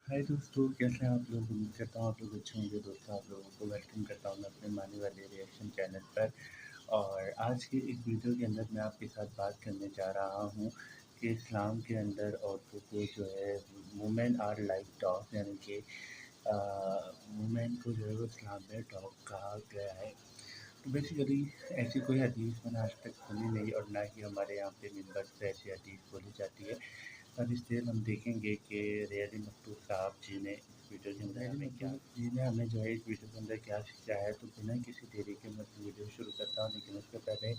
हाय दोस्तों, कैसे हैं आप लोग। उम्मीद करता हूँ आप लोग अच्छे होंगे। दोस्तों, आप लोगों को वेलकम करता हूँ मैं अपने माने वाले रिएक्शन चैनल पर। और आज के इस वीडियो के अंदर मैं आपके साथ बात करने जा रहा हूँ कि इस्लाम के अंदर औरतों को जो है वुमेन आर लाइक डॉग, यानी कि वुमेन को जो है वो इस्लाम में डॉग कहा गया है। तो बेसिकली ऐसी कोई हदीस मैंने आज तक सुनी नहीं, और ना ही हमारे यहाँ पे मिंबर से ऐसी हदीस बोली जाती है। और इस दिन हम देखेंगे कि रियली मकतूब साहब जी ने इस वीडियो के अंदर हमें जो है इस वीडियो के अंदर क्या सिखाया है। तो बिना किसी देरी के मैं वीडियो शुरू करता हूँ, लेकिन उससे पहले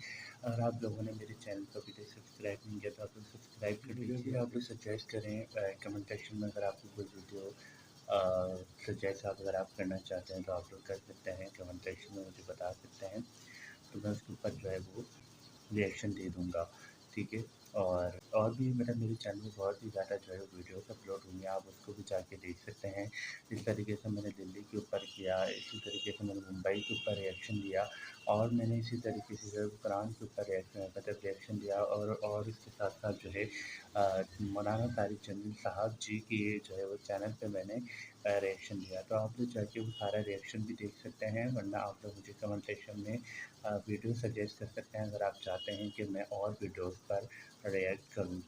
अगर आप लोगों ने मेरे चैनल को अभी तक सब्सक्राइब नहीं किया तो आप लोग सब्सक्राइब कर लीजिए। आप लोग सजेस्ट करें कमेंट सेक्शन में, अगर आपको कोई वीडियो सजेस्ट अगर आप करना चाहते हैं तो आप लोग कर सकते हैं, कमेंट सेक्शन में मुझे बता सकते हैं। तो मैं उसके ऊपर जो है वो रिएक्शन दे दूँगा, ठीक है। और भी मेरे चैनल में बहुत ही ज़्यादा जो है वीडियोस अपलोड हुई हैं, आप उसको भी जाके देख सकते हैं। इस तरीके से मैंने दिल्ली के ऊपर किया, इसी तरीके से मैंने मुंबई के ऊपर रिएक्शन दिया, और मैंने इसी तरीके से जो है कुरान के ऊपर रिएक्शन दिया। और इसके साथ साथ जो है मौलाना तारिक जमील साहब जी की जो है वो चैनल पे मैंने रिएक्शन दिया। तो आप लोग जाके वो सारा रिएक्शन भी देख सकते हैं, वरना आप लोग मुझे कमेंट सेक्शन में वीडियो सजेस्ट कर सकते हैं अगर आप चाहते हैं कि मैं और वीडियोस पर रिएक्ट करूँ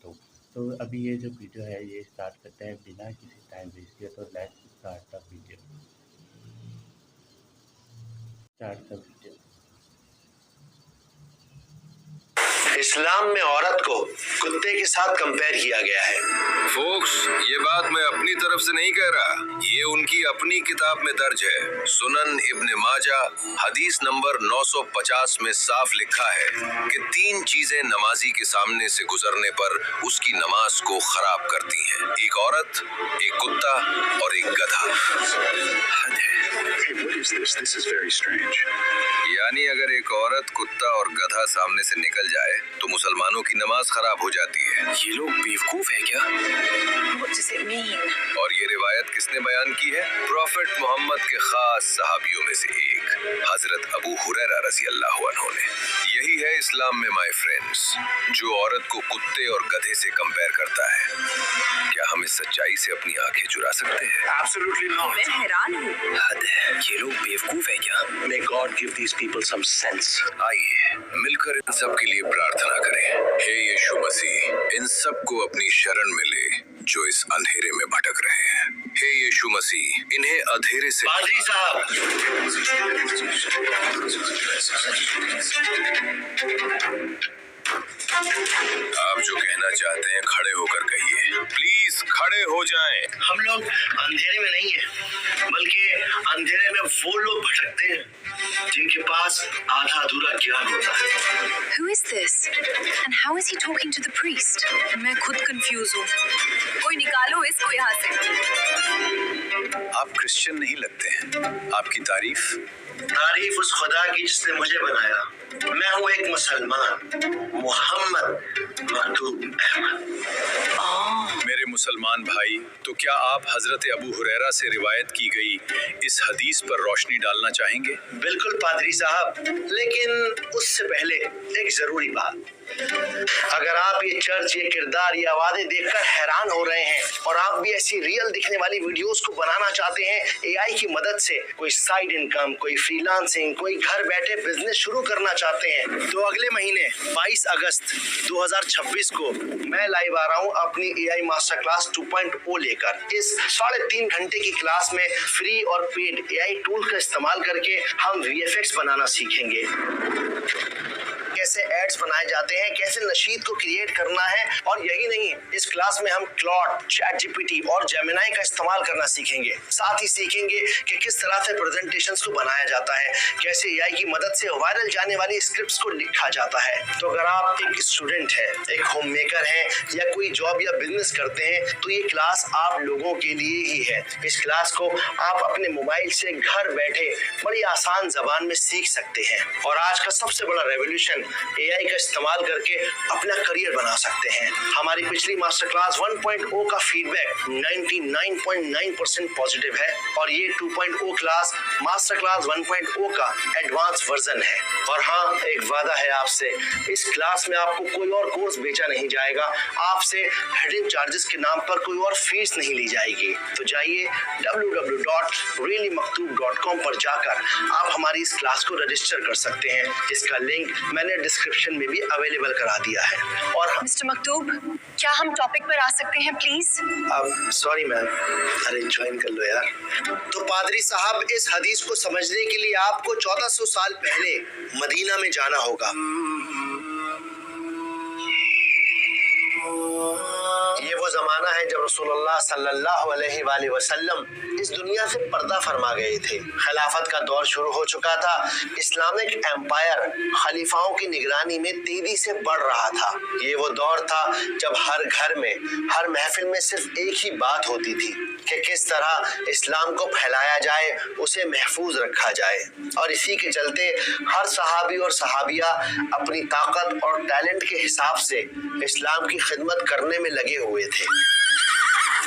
तो अभी ये जो वीडियो है ये स्टार्ट करते हैं बिना किसी टाइम वेस्ट किए। तो लेट्स स्टार्ट द वीडियो। इस्लाम में औरत को कुत्ते के साथ कंपेयर किया गया है। फोक्स, ये बात मैं अपनी तरफ से नहीं कह रहा, ये उनकी अपनी किताब में दर्ज है। सुनन इब्ने माजा हदीस नंबर 950 में साफ लिखा है कि 3 चीजें नमाजी के सामने से गुजरने पर उसकी नमाज को खराब करती हैं। एक औरत, एक कुत्ता और एक गधा। यानी अगर एक औरत, कुत्ता और गधा सामने से निकल जाए तो मुसलमानों की नमाज खराब हो जाती है। ये लोग बेवकूफ है क्या? What does it mean? और ये रिवायत किसने बयान की है? प्रॉफेट मोहम्मद के खास सहाबियों में से एक, हजरत अबू हुरैरा रज़ी अल्लाह अन्हु ने। यही है इस्लाम में माय फ्रेंड्स, जो औरत को कुत्ते और गधे से कंपेयर करता है। क्या हम इस सच्चाई से अपनी आंखें चुरा सकते हैं? Absolutely not. मैं हैरान हूँ। हद है, ये लोग बेवकूफ है क्या? May God give these people some sense. आइए मिलकर इन सब के लिए प्रार्थना करें। हे यीशु मसीह, इन सब को अपनी शरण में ले जो इस अंधेरे में भटक रहे हैं। हे यीशु मसीह, इन्हें अंधेरे से पादरी साहब, आप जो कहना चाहते हैं खड़े होकर कहिए। प्लीज खड़े हो जाएं। हम लोग अंधेरे में नहीं है, बल्कि अंधेरे में वो लोग भटकते हैं जिनके पास आधा अधूरा ज्ञान होता है। Who is this? And how is he talking to the priest? मैं खुद कंफ्यूज हूँ। कोई निकालो इसको यहाँ से। आप क्रिश्चियन नहीं लगते हैं। आपकी तारीफ उस खुदा की जिसने मुझे बनाया। मैं हूँ एक मुसलमान, मोहम्मद मखदूम अहमद। मेरे मुसलमान भाई, तो क्या आप हजरत अबू हुरैरा से रिवायत की गई इस हदीस पर रोशनी डालना चाहेंगे? बिल्कुल पादरी साहब, लेकिन उससे पहले एक जरूरी बात। अगर आप ये चर्च, ये किरदार, ये वादे देखकर हैरान हो रहे हैं और आप भी ऐसी रियल दिखने वाली वीडियोस को बनाना चाहते हैं एआई की मदद से, कोई साइड इनकम, कोई फ्रीलांसिंग, कोई घर बैठे बिजनेस शुरू करना चाहते हैं, तो अगले महीने 22 अगस्त 2026 को मैं लाइव आ रहा हूँ अपनी एआई मास्टर क्लास 2.0 लेकर। इस 3.5 घंटे की क्लास में फ्री और पेड एआई टूल का इस्तेमाल करके हम वीएफएक्स बनाना सीखेंगे, कैसे एड्स बनाए जाते हैं, कैसे नशीद को क्रिएट करना है, और यही नहीं, इस क्लास में हम क्लॉड, चैट जीपीटी और जेमिनाई का इस्तेमाल करना सीखेंगे। साथ ही सीखेंगे कि किस तरह से प्रेजेंटेशंस को बनाया जाता है, कैसे एआई की मदद से वायरल जाने वाली स्क्रिप्ट्स को लिखा जाता है। तो अगर आप एक स्टूडेंट हैं, एक होम मेकर हैं, या कोई जॉब या बिजनेस करते हैं, तो ये क्लास आप लोगों के लिए ही है। इस क्लास को आप अपने मोबाइल से घर बैठे बड़ी आसान जबान में सीख सकते हैं। और आज का सबसे बड़ा रेवोल्यूशन AI का इस्तेमाल करके अपना करियर बना सकते हैं। हमारी पिछली मास्टर क्लास 1.0 का फीडबैक 99.9% पॉजिटिव है और ये 2.0 क्लास मास्टर क्लास 1.0 का एडवांस वर्जन है। और हाँ, एक वादा है आपसे, इस क्लास में आपको कोई और कोर्स बेचा नहीं जाएगा, आपसे हिडन चार्जेस के नाम पर कोई और फीस नहीं ली जाएगी। तो जाइए www.reallymaktoob.com पर जाकर आप हमारी इस क्लास को रजिस्टर कर सकते हैं। इसका लिंक मैंने डिस्क्रिप्शन में भी अवेलेबल करा दिया है। और मिस्टर मकतूब, क्या हम टॉपिक पर आ सकते हैं प्लीज? सॉरी मैम, अरे ज्वाइन कर लो यार। तो पादरी साहब, इस हदीस को समझने के लिए आपको 1400 साल पहले मदीना में जाना होगा। ये वो जमाना है जब रसूलुल्लाह सल्लल्लाहु अलैहि वसल्लम इस दुनिया से पर्दा फरमा गए थे। खिलाफत का दौर शुरू हो चुका था। इस्लामिक एम्पायर खलीफाओं की निगरानी में तेजी से बढ़ रहा था। ये वो दौर था जब हर घर में, हर महफिल में सिर्फ एक ही बात होती थी कि किस तरह इस्लाम को फैलाया जाए, उसे महफूज रखा जाए। और इसी के चलते हर सहाबी और सहाबिया अपनी ताकत और टैलेंट के हिसाब से इस्लाम की खिदमत करने में लगे हुए थे।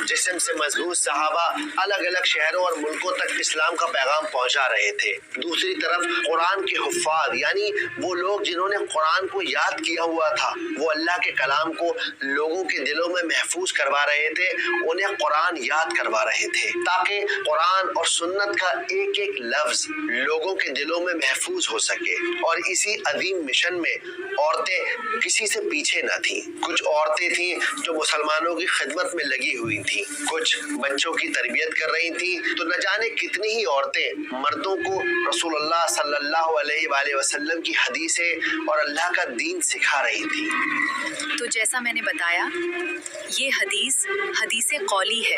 जिस्म से मजबूत सहाबा अलग अलग शहरों और मुल्कों तक इस्लाम का पैगाम पहुंचा रहे थे। दूसरी तरफ कुरान के हुफ़ाज़, यानी वो लोग जिन्होंने कुरान को याद किया हुआ था, वो अल्लाह के कलाम को लोगों के दिलों में महफूज करवा रहे थे, उन्हें कुरान याद करवा रहे थे ताकि कुरान और सुन्नत का एक एक लफ्ज लोगों के दिलों में महफूज हो सके। और इसी अजीम मिशन में औरतें किसी से पीछे न थीं। कुछ औरतें थीं जो मुसलमानों की खिदमत में लगी हुई थी, कुछ बच्चों की तरबियत कर रही थी, तो न जाने कितनी ही औरतें मर्दों को रसूलुल्लाह सल्लल्लाहु अलैहि वसल्लम की हदीसें और अल्लाह का दीन सिखा रही थी। तो जैसा मैंने बताया, ये हदीस कौली है,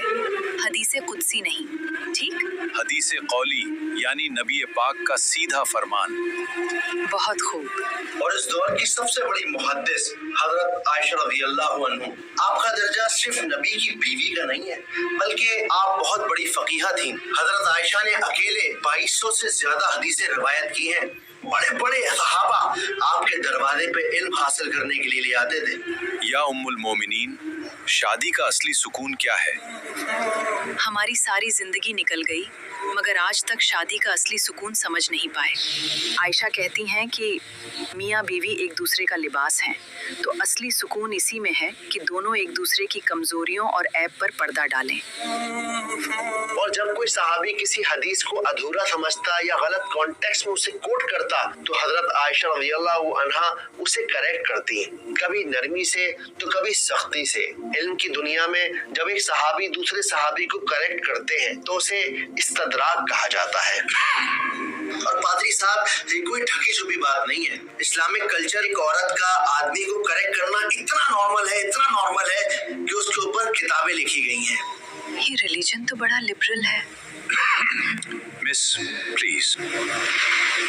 हदीस कुदसी नहीं, ठीक? हदीस कौली यानी नबी पाक का सीधा फरमान। बहुत खूब। और इस दौर की सबसे बड़ी मुहद्दिस हजरत आयशा रज़ियल्लाहु अन्हा। आपका दर्जा सिर्फ नबी की बीवी का नहीं है, बल्कि आप बहुत बड़ी फकीहा थी। हजरत आयशा ने अकेले 2200 से ज्यादा हदीसें रिवायत की हैं। बड़े बड़े सहाबा आपके दरवाजे पे इल्म हासिल करने के लिए ले आते थे। या उम्मुल मोमिनीन, शादी का असली सुकून क्या है? हमारी सारी जिंदगी निकल गई मगर आज तक शादी का असली सुकून समझ नहीं पाए। आयशा कहती हैं कि मियाँ बीवी एक दूसरे का लिबास हैं, तो असली सुकून इसी में है कि दोनों एक दूसरे की कमजोरियों और ऐब पर पर्दा डालें। और जब कोई सहाबी किसी हदीस को अधूरा समझता या गलत कॉन्टेक्स्ट में उसे कोट करता, तो हजरत आयशा रज़ियल्लाहु अन्हा उसे करेक्ट करती, कभी नरमी से तो कभी सख्ती से। इल्म की दुनिया में जब एक सहाबी दूसरे सहाबी को करेक्ट करते हैं तो उसे इस्तदराक कहा जाता है। और पादरी साहब, ये कोई ढकी छुपी बात नहीं है। इस्लामिक कल्चर एक औरत का आदमी को करेक्ट करना इतना नॉर्मल है कि उसके ऊपर किताबें लिखी गई हैं। ये रिलीजन तो बड़ा लिबरल है। Miss please.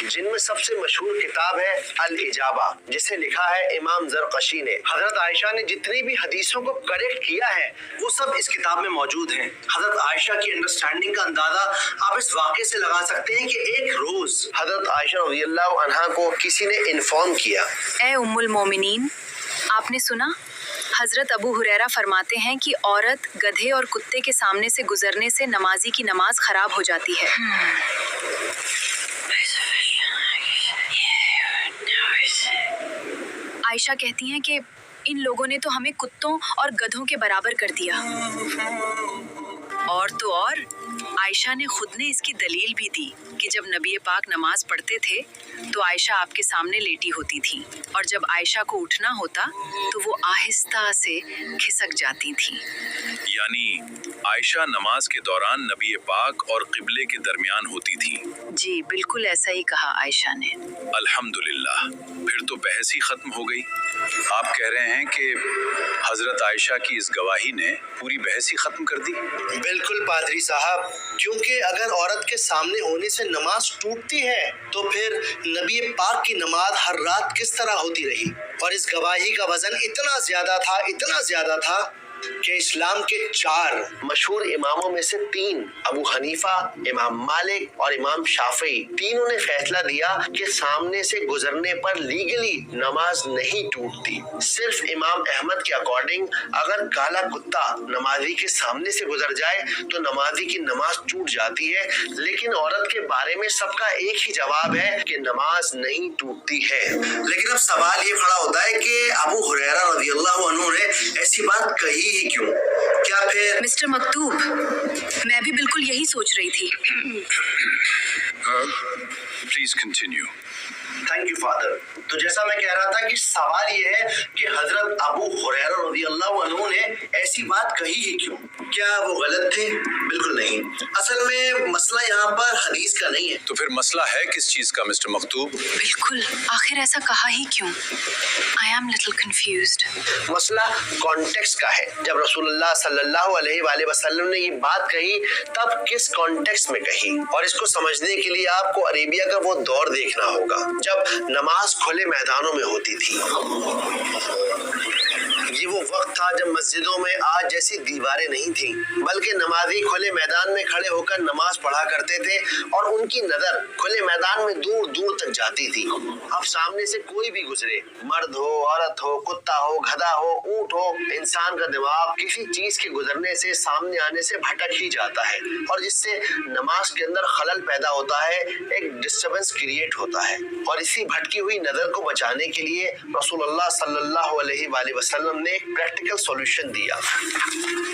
जिनमें सबसे मशहूर किताब है अल इजाबा, जिसे लिखा है इमाम ज़रकशी ने। हजरत आयशा ने जितनी भी हदीसों को करेक्ट किया है वो सब इस किताब में मौजूद हैं। हजरत आयशा की अंडरस्टैंडिंग का अंदाजा आप इस वाक़े से लगा सकते हैं कि एक रोज हजरत आयशा रज़ियल्लाहु अन्हा को किसी ने इन्फॉर्म किया, ए उम्मुल मोमिनीन, आपने सुना? हजरत अबू हुरैरा फरमाते हैं कि औरत गधे और कुत्ते के सामने से गुजरने से नमाजी की नमाज खराब हो जाती है। आयशा कहती हैं कि इन लोगों ने तो हमें कुत्तों और गधों के बराबर कर दिया। और तो और आयशा ने खुद ने इसकी दलील भी दी कि जब नबी पाक नमाज पढ़ते थे तो आयशा आपके सामने लेटी होती थी, और जब आयशा को उठना होता तो वो आहिस्ता से खिसक जाती थी। यानी आयशा नमाज के दौरान नबी पाक और क़िबले के दरमियान होती थी। जी बिल्कुल ऐसा ही कहा आयशा ने। अल्हम्दुलिल्लाह, फिर तो बहस ही खत्म हो गई। आप कह रहे हैं कि हजरत आयशा की इस गवाही ने पूरी बहस ही खत्म कर दी? बिल्कुल पादरी साहब, क्योंकि अगर औरत के सामने होने से नमाज टूटती है तो फिर नबी पाक की नमाज हर रात किस तरह होती रही। और इस गवाही का वजन इतना ज्यादा था कि इस्लाम के 4 मशहूर इमामों में से 3 अबू हनीफा, इमाम मालिक और इमाम शाफी, तीनों ने फैसला दिया कि सामने से गुजरने पर लीगली नमाज नहीं टूटती। सिर्फ इमाम अहमद के अकॉर्डिंग अगर काला कुत्ता नमाजी के सामने से गुजर जाए तो नमाजी की नमाज टूट जाती है, लेकिन औरत के बारे में सबका एक ही जवाब है कि नमाज नहीं टूटती है। लेकिन अब सवाल ये खड़ा होता है कि अबू हुरैरा रज़ियल्लाहु अन्हु ने ऐसी बात कही ही क्यों? क्या फिर मिस्टर मकतूब, मैं भी बिल्कुल यही सोच रही थी। Please continue. Thank you father. तो जैसा मैं कह रहा था कि सवाल ये है कि हजरत अबू हुरैरा रज़ियल्लाहु अन्हु ने ऐसी बात कही ही क्यों? क्या वो गलत थे? बिल्कुल नहीं। असल में मसला यहाँ पर हदीस का नहीं है। तो फिर मसला है किस चीज का मिस्टर मकतूब? बिल्कुल, आखिर ऐसा कहा ही क्यों? I am little confused. मसला कॉन्टेक्स्ट का है। जब रसूलुल्लाह सल्लल्लाहु अलैहि वसल्लम ने ये बात कही तब किस कॉन्टेक्स्ट में कही, और इसको समझने के लिए आपको अरेबिया का वो दौर देखना होगा जब नमाज खुले मैदानों में होती थी। ये वो वक्त था जब मस्जिदों में आज जैसी दीवारें नहीं थी, बल्कि नमाजी खुले मैदान में खड़े होकर नमाज पढ़ा करते थे और उनकी नजर खुले मैदान में दूर दूर तक जाती थी। अब सामने से कोई भी गुजरे, मर्द हो, औरत हो, कुत्ता हो, गधा हो, ऊंट हो, इंसान का दिमाग किसी चीज के गुजरने से, सामने आने से भटक ही जाता है, और जिससे नमाज के अंदर खलल पैदा होता है, एक डिस्टर्बेंस क्रिएट होता है। और इसी भटकी हुई नजर को बचाने के लिए रसूलुल्लाह सल्लल्लाहु अलैहि वसल्लम ने एक प्रैक्टिकल सॉल्यूशन दिया।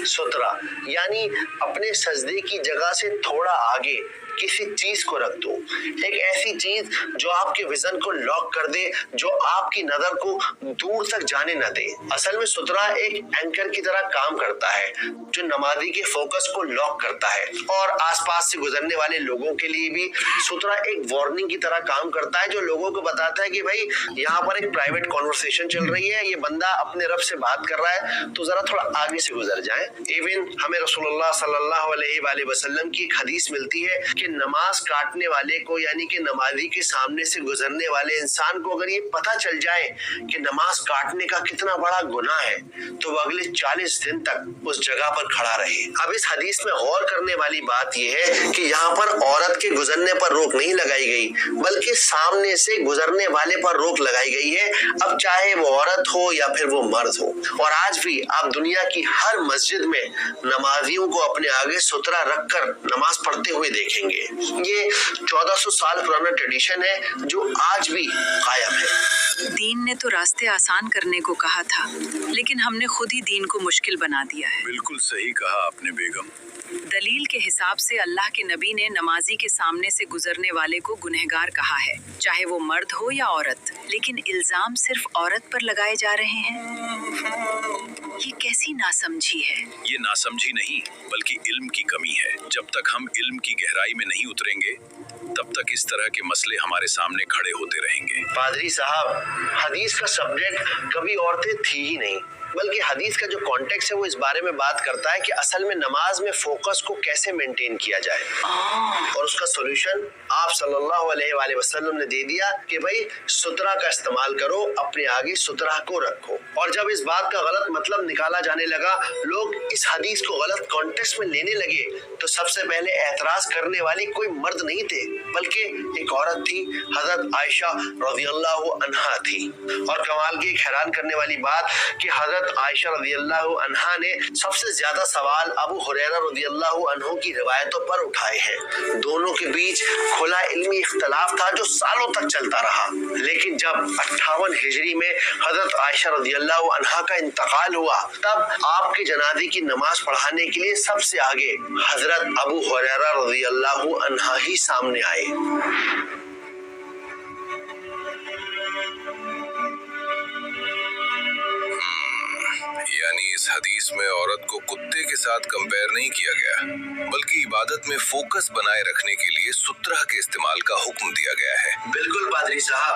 सुतरा, यानी अपने सजदे की जगह से थोड़ा आगे किसी चीज को रख दो, एक ऐसी चीज जो आपके विजन को लॉक कर दे, जो आपकी नजर को दूर तक जाने न दे। असल में सुतरा एक एंकर की तरह काम करता है जो नमाजी के फोकस को लॉक करता है, और आसपास से गुजरने वाले लोगों के लिए भी सुतरा एक वार्निंग की तरह काम करता है, जो लोगों को बताता है कि भाई यहाँ पर एक प्राइवेट कॉन्वर्सेशन चल रही है, ये बंदा अपने रब से बात कर रहा है, तो जरा थोड़ा आगे से गुजर जाए। इवन हमें रसूलुल्लाह सल्लल्लाहु अलैहि वसल्लम की एक हदीस मिलती है कि नमाज काटने वाले को, यानी कि नमाजी के सामने से गुजरने वाले इंसान को अगर ये पता चल जाए कि नमाज काटने का कितना बड़ा गुनाह है, तो वो अगले 40 दिन तक उस जगह पर खड़ा रहे। अब इस हदीस में गौर करने वाली बात यह है कि यहाँ पर औरत के गुजरने पर रोक नहीं लगाई गई, बल्कि सामने से गुजरने वाले पर रोक लगाई गई है, अब चाहे वो औरत हो या फिर वो मर्द हो। और आज भी आप दुनिया की हर मस्जिद में नमाजियों को अपने आगे सुतरा रखकर नमाज पढ़ते हुए देखेंगे। ये 1400 साल पुराना ट्रेडिशन है जो आज भी कायम है। दीन ने तो रास्ते आसान करने को कहा था, लेकिन हमने खुद ही दीन को मुश्किल बना दिया है। बिल्कुल सही कहा आपने बेगम। दलील के हिसाब से अल्लाह के नबी ने नमाजी के सामने से गुजरने वाले को गुनहगार कहा है, चाहे वो मर्द हो या औरत, लेकिन इल्जाम सिर्फ औरत पर लगाए जा रहे हैं। ये कैसी नासमझी है? ये नासमझी नहीं, बल्कि इल्म की कमी है। जब तक हम इल्म की गहराई में नहीं उतरेंगे, तब तक इस तरह के मसले हमारे सामने खड़े होते रहेंगे। पादरी साहब, हदीस का सब्जेक्ट कभी औरतें थी ही नहीं, बल्कि हदीस का जो कॉन्टेक्स्ट है वो इस बारे में बात करता है कि असल में नमाज में फोकस को कैसे मेंटेन किया जाए, और उसका सॉल्यूशन आप सल्लल्लाहु अलैहि वसल्लम ने दे दिया कि भाई सुतरा का इस्तेमाल करो, अपने आगे सुतरा को रखो। और जब इस बात का गलत मतलब निकाला जाने लगा, लोग इस हदीस को गलत कॉन्टेक्स्ट में लेने लगे, तो सबसे पहले एतराज करने वाली कोई मर्द नहीं थे, बल्कि एक औरत थी, हजरत आयशा रज़ियल्लाहु अन्हा थी। और कमाल की एक हैरान करने वाली बात कि हजरत आयशा रज़ियल्लाहु अन्हा ने सबसे ज्यादा सवाल अबू हुरैरा रज़ियल्लाहु अन्हु की रिवायतों पर उठाए हैं। दोनों के बीच खुला इल्मी इख्तलाफ था जो सालों तक चलता रहा, लेकिन जब 58 हिजरी में हजरत आयशा रज़ियल्लाहु अन्हा का इंतकाल हुआ, तब आपके जनाजे की नमाज पढ़ाने के लिए सबसे आगे हजरत अबू हुरैरा रज़ियल्लाहु अन्हा ही सामने आए। यानी इस हदीस में औरत को कुत्ते के साथ कंपेयर नहीं किया गया, बल्कि इबादत में फोकस बनाए रखने के लिए सुतरा के इस्तेमाल का हुक्म दिया गया है। बिल्कुल पादरी साहब,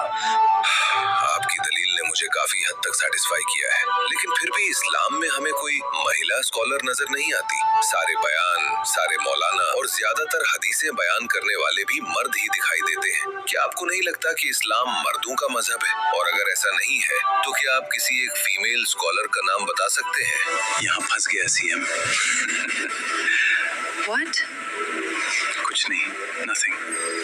आपकी दलील ने मुझे काफी हद तक सैटिस्फाई किया है, लेकिन फिर भी इस्लाम में हमें कोई महिला स्कॉलर नजर नहीं आती। सारे बयान, सारे मौलाना और और ज्यादातर हदीसें बयान करने वाले भी मर्द ही दिखाई देते हैं। क्या आपको नहीं लगता कि इस्लाम मर्दों का मजहब है? और अगर ऐसा नहीं है तो क्या आप किसी एक फीमेल स्कॉलर का नाम बता सकते हैं? यहाँ फंस गया सीएम। What? कुछ नहीं, नथिंग।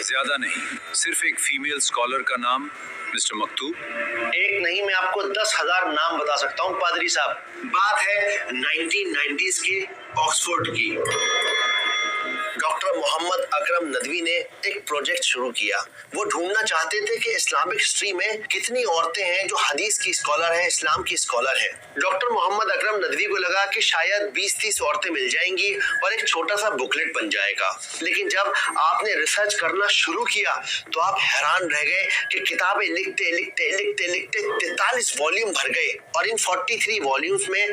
ज्यादा नहीं, सिर्फ एक फीमेल स्कॉलर का नाम, मिस्टर मकतूब। एक नहीं, मैं आपको 10,000 नाम बता सकता हूँ पादरी साहब। बात है 1990s के ऑक्सफोर्ड की। डॉक्टर मोहम्मद अकरम नदवी ने एक प्रोजेक्ट शुरू किया। वो ढूंढना चाहते थे कि इस्लामिक हिस्ट्री में कितनी औरतें हैं जो हदीस की स्कॉलर हैं, इस्लाम की स्कॉलर हैं। डॉक्टर मोहम्मद अकरम नदवी को लगा कि शायद 20-30 औरतें मिल जाएंगी और एक छोटा सा बुकलेट बन जाएगा। लेकिन जब आपने रिसर्च करना शुरू किया तो आप हैरान रह गए कि किताबें लिखते लिखते लिखते लिखते 43 वॉल्यूम भर गए और इन 43 वॉल्यूम्स में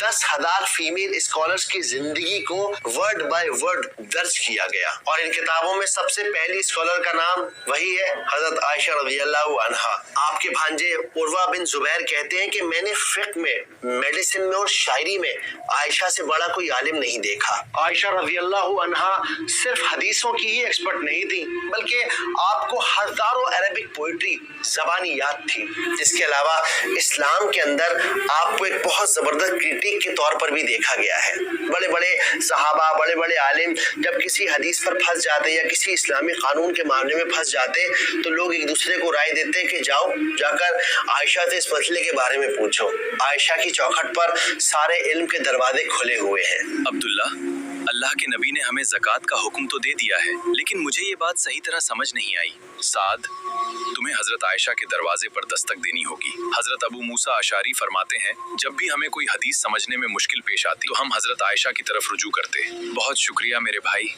10,000 फीमेल स्कॉलर्स की जिंदगी को वर्ड बाय वर्ड दर्ज किया गया। और इन किताबों में सबसे पहली स्कॉलर का नाम वही है हजरत आयशा रज़ियल्लाहु अन्हा। आपके भांजे उर्वा बिन जुबैर कहते हैं कि मैंने फिक्र में, मेडिसिन में और शायरी में आयशा से बड़ा कोई आलिम नहीं देखा। आयशा रज़ियल्लाहु अन्हा सिर्फ हदीसों की ही एक्सपर्ट नहीं थी, बल्कि आपको हजारों अरबिक पोइट्री ज़बानी याद थी। इसके अलावा इस्लाम के अंदर आपको एक बहुत जबरदस्त क्रिटिक के तौर पर भी देखा गया है। बड़े बड़े सहाबा, बड़े बड़े आलिम जब किसी हदीस पर फंस जाते या किसी इस्लामी कानून के मामले में फंस जाते तो लोग एक दूसरे को राय देते कि जाओ जाकर आयशा से इस मसले के बारे में पूछो। आयशा की चौखट पर सारे इल्म के दरवाजे खुले हुए हैं। अब्दुल्ला, अल्लाह के नबी ने हमें ज़कात का हुक्म तो दे दिया है, लेकिन मुझे ये बात सही तरह समझ नहीं आई। साद, तुम्हें हजरत आयशा के दरवाजे पर दस्तक देनी होगी। हजरत अबू मूसा अशारी फरमाते हैं, जब भी हमें कोई हदीस समझने में मुश्किल पेश आती तो हम हजरत आयशा की तरफ रुजू करते। बहुत शुक्रिया मेरे भाई,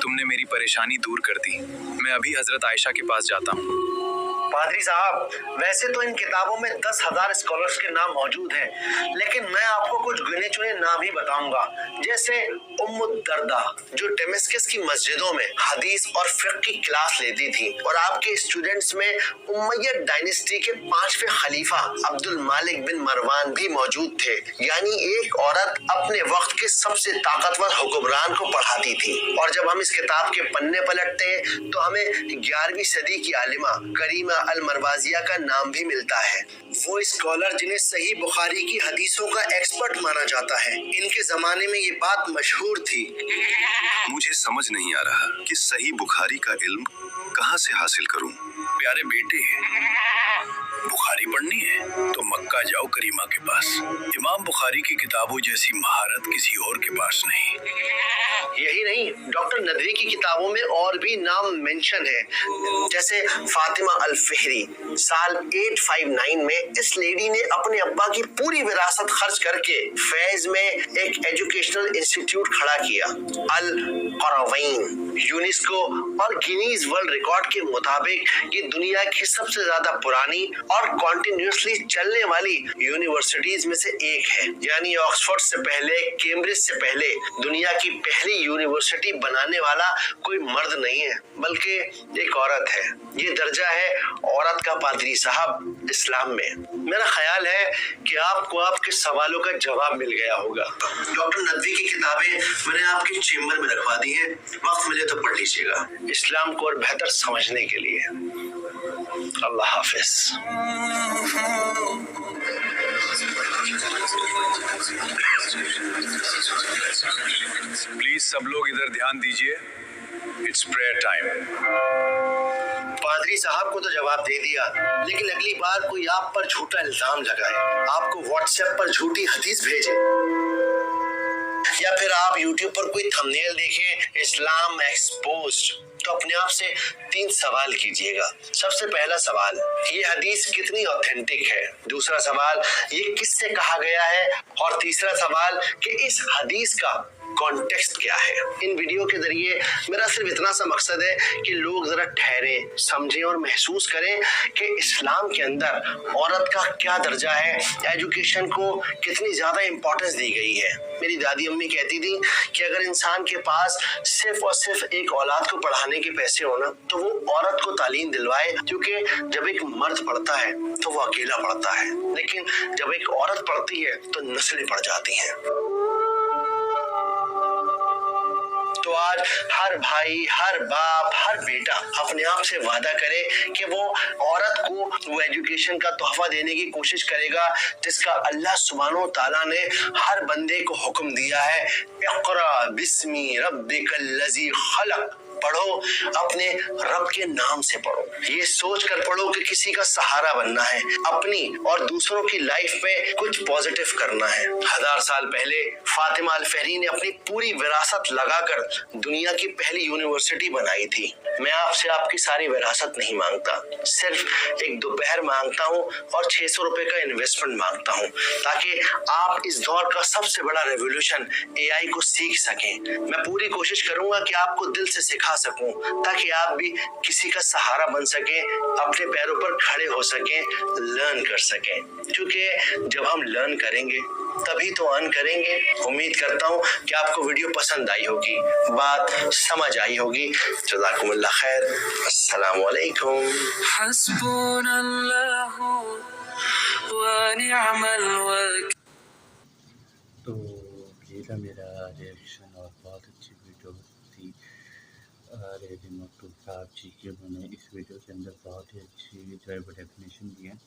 तुमने मेरी परेशानी दूर कर दी। मैं अभी हजरत आयशा के पास जाता हूँ। पादरी साहब, वैसे तो इन किताबों में 10,000 स्कॉलर्स के नाम मौजूद हैं, लेकिन मैं आपको कुछ गिने चुने नाम ही बताऊंगा। जैसे उम्मु दर्दा, जो डेमेस्कस की मस्जिदों में हदीस और फिक्र की क्लास लेती थी, और आपके स्टूडेंट्स में उमय्यद डायनेस्टी के 5वें खलीफा अब्दुल मालिक बिन मरवान भी मौजूद थे। यानी एक औरत अपने वक्त के सबसे ताकतवर हुक्मरान को पढ़ाती थी। और जब हम इस किताब के पन्ने पलटते हैं तो हमें 11वीं सदी की आलिमा करीमा अल मरवाजिया का नाम भी मिलता है। वो स्कॉलर जिन्हें सही बुखारी की हदीसों का एक्सपर्ट माना जाता है। इनके जमाने में ये बात मशहूर थी। मुझे समझ नहीं आ रहा कि सही बुखारी का इल्म कहाँ से हासिल करूं। प्यारे बेटे, बुखारी पढ़नी है तो मक्का जाओ करीमा के पास। इमाम बुखारी की किताबों जैसी महारत किसी और के पास नहीं। यही नहीं, डॉक्टर नदवी की किताबों में और भी नाम मेंशन है। जैसे फातिमा अल फिहरी, साल 859 में इस लेडी ने अपने अब्बा की पूरी विरासत खर्च करके फैज में एक एजुकेशनल इंस्टीट्यूट खड़ा किया। अल क़रवैन यूनेस्को और गिनीज वर्ल्ड रिकॉर्ड के मुताबिक ये दुनिया की सबसे ज्यादा पुरानी और कॉन्टिन्यूसली चलने वाली यूनिवर्सिटीज में से एक है। यानी ऑक्सफोर्ड से पहले, कैम्ब्रिज से पहले दुनिया की पहली यूनिवर्सिटी बनाने वाला कोई मर्द नहीं है, बल्कि एक औरत है। ये दर्जा है औरत का पादरी साहब इस्लाम में। मेरा ख्याल है कि आपको आपके सवालों का जवाब मिल गया होगा। डॉक्टर नदवी की किताबें मैंने आपके चेम्बर में रखवा दी हैं, वक्त मिले तो पढ़ लीजिएगा इस्लाम को और बेहतर समझने के लिए। अल्लाह हाफिज। प्लीज सब लोग इधर ध्यान दीजिए, इट्स प्रेयर टाइम। पादरी साहब को तो जवाब दे दिया, लेकिन अगली बार कोई आप पर झूठा इल्जाम लगाए, आपको व्हाट्सएप पर झूठी हदीस भेजे, या फिर आप यूट्यूब पर कोई थंबनेल देखें इस्लाम एक्सपोज्ड, तो अपने आप से 3 सवाल कीजिएगा। सबसे पहला सवाल, ये हदीस कितनी ऑथेंटिक है? दूसरा सवाल, ये किससे कहा गया है? और तीसरा सवाल कि इस हदीस का कॉन्टेक्स्ट क्या है? इन वीडियो के जरिए मेरा सिर्फ इतना सा मकसद है कि लोग जरा ठहरें, समझें और महसूस करें कि इस्लाम के अंदर औरत का क्या दर्जा है, एजुकेशन को कितनी ज्यादा इंपॉर्टेंस दी गई है। मेरी दादी अम्मी कहती थी कि अगर इंसान के पास सिर्फ और सिर्फ एक औलाद को पढ़ाने के पैसे हो ना, तो वो औरत को तालीम दिलवाए, क्योंकि जब एक मर्द पढ़ता है तो वो अकेला पढ़ता है, लेकिन जब एक औरत पढ़ती है तो नस्लें पढ़ जाती हैं। तो तो आज हर भाई, हर बाप, हर बेटा अपने आप से वादा करे कि वो औरत को वो एजुकेशन का तोहफा देने की कोशिश करेगा जिसका अल्लाह सुब्हानो ताला ने हर बंदे को हुक्म दिया है। इक़रा बिस्मी रब्बिकल लज़ी खलक़, पढ़ो अपने रब के नाम से पढ़ो। ये सोच कर पढ़ो कि किसी का सहारा बनना है, अपनी और दूसरों की लाइफ में कुछ पॉजिटिव करना है। 1000 साल पहले फातिमा अल फहरी ने अपनी पूरी विरासत लगाकर दुनिया की पहली यूनिवर्सिटी बनाई थी। मैं आपसे आपकी सारी विरासत नहीं मांगता, सिर्फ एक दोपहर मांगता हूँ और 600 रुपए का इन्वेस्टमेंट मांगता हूँ ताकि आप इस दौर का सबसे बड़ा रेवोल्यूशन AI को सीख सकें। मैं पूरी कोशिश करूंगा कि आपको दिल से सिखा सकूं ताकि आप भी किसी का सहारा बन सकें, अपने पैरों पर खड़े हो सकें, लर्न कर सकें। क्योंकि जब हम लर्न करेंगे तभी तो अर्न करेंगे। उम्मीद करता हूँ कि आपको वीडियो पसंद आई होगी, बात समझ आई होगी। जज़ाकुमुल्लाह खैर, अस्सलामु अलैकुम। हस्बुनल्लाहु व निअमल वकील। तो ये था मेरा रिएक्शन और बहुत अच्छी वीडियो थी। रेडी मकतूब साहब जी की उन्होंने इस वीडियो के अंदर बहुत ही अच्छी जो है वो डेफिनेशन दी है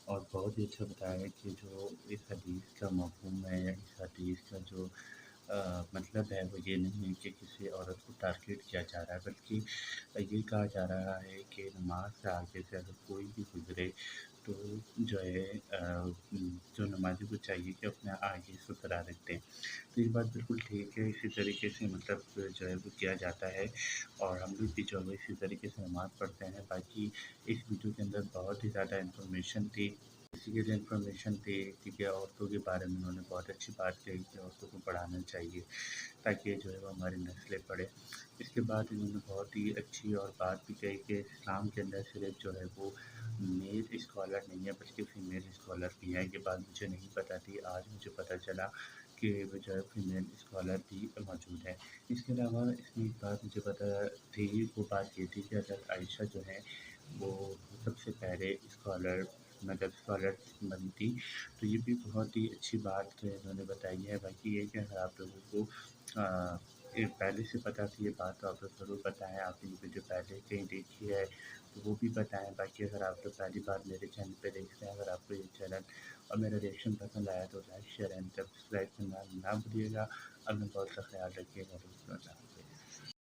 और बहुत ही अच्छा बताया है कि जो इस हदीस का मफ़हूम है या इस हदीस का जो मतलब है वो ये नहीं है कि किसी औरत को टारगेट किया जा रहा है, बल्कि ये कहा जा रहा है कि नमाज से आगे से अगर कोई भी गुजरे तो जो है जो नमाज़ी को चाहिए कि अपने आगे सुथरा रखते हैं। तो ये बात बिल्कुल ठीक है, इसी तरीके से मतलब जो है वो किया जाता है और हम लोग भी जो है इसी तरीके से नमाज़ पढ़ते हैं। बाकी इस वीडियो के अंदर बहुत ही ज़्यादा इन्फॉर्मेशन थी, इसी के लिए इन्फॉर्मेशन थी। ठीक है, औरतों के बारे में उन्होंने बहुत अच्छी बात कही कि औरतों को पढ़ाना चाहिए ताकि जो है वो हमारी नस्लें पढ़े। इसके बाद इन्होंने बहुत ही अच्छी और बात भी कही कि इस्लाम के अंदर सिर्फ जो है वो मेल स्कॉलर नहीं है बल्कि फ़ीमेल स्कॉलर भी है। ये बात मुझे नहीं पता थी, आज मुझे पता चला कि वो जो है फीमेल स्कॉलर भी मौजूद है। इसके अलावा इसमें एक बात मुझे पता थी, वो बात ये थी कि अगर आयशा जो है वो सबसे पहले स्कॉलर मतलब स्कॉलर बनी थी, तो ये भी बहुत ही अच्छी बात इन्होंने बताई है। बाकी ये कि अगर आप लोगों को ये पहले से पता थी ये बात तो आप लोग ज़रूर बताएँ, आपने ये वीडियो पहले कहीं देखी है तो वो भी बताएँ। बाकी अगर आप लोग पहली बार मेरे चैनल पे देखते हैं, अगर आपको ये चैनल और मेरा रिएक्शन पसंद आया तो लाइक शेयर एंड सब्सक्राइब करना ना भूलिएगा। अपना बहुत सा ख्याल रखिएगा।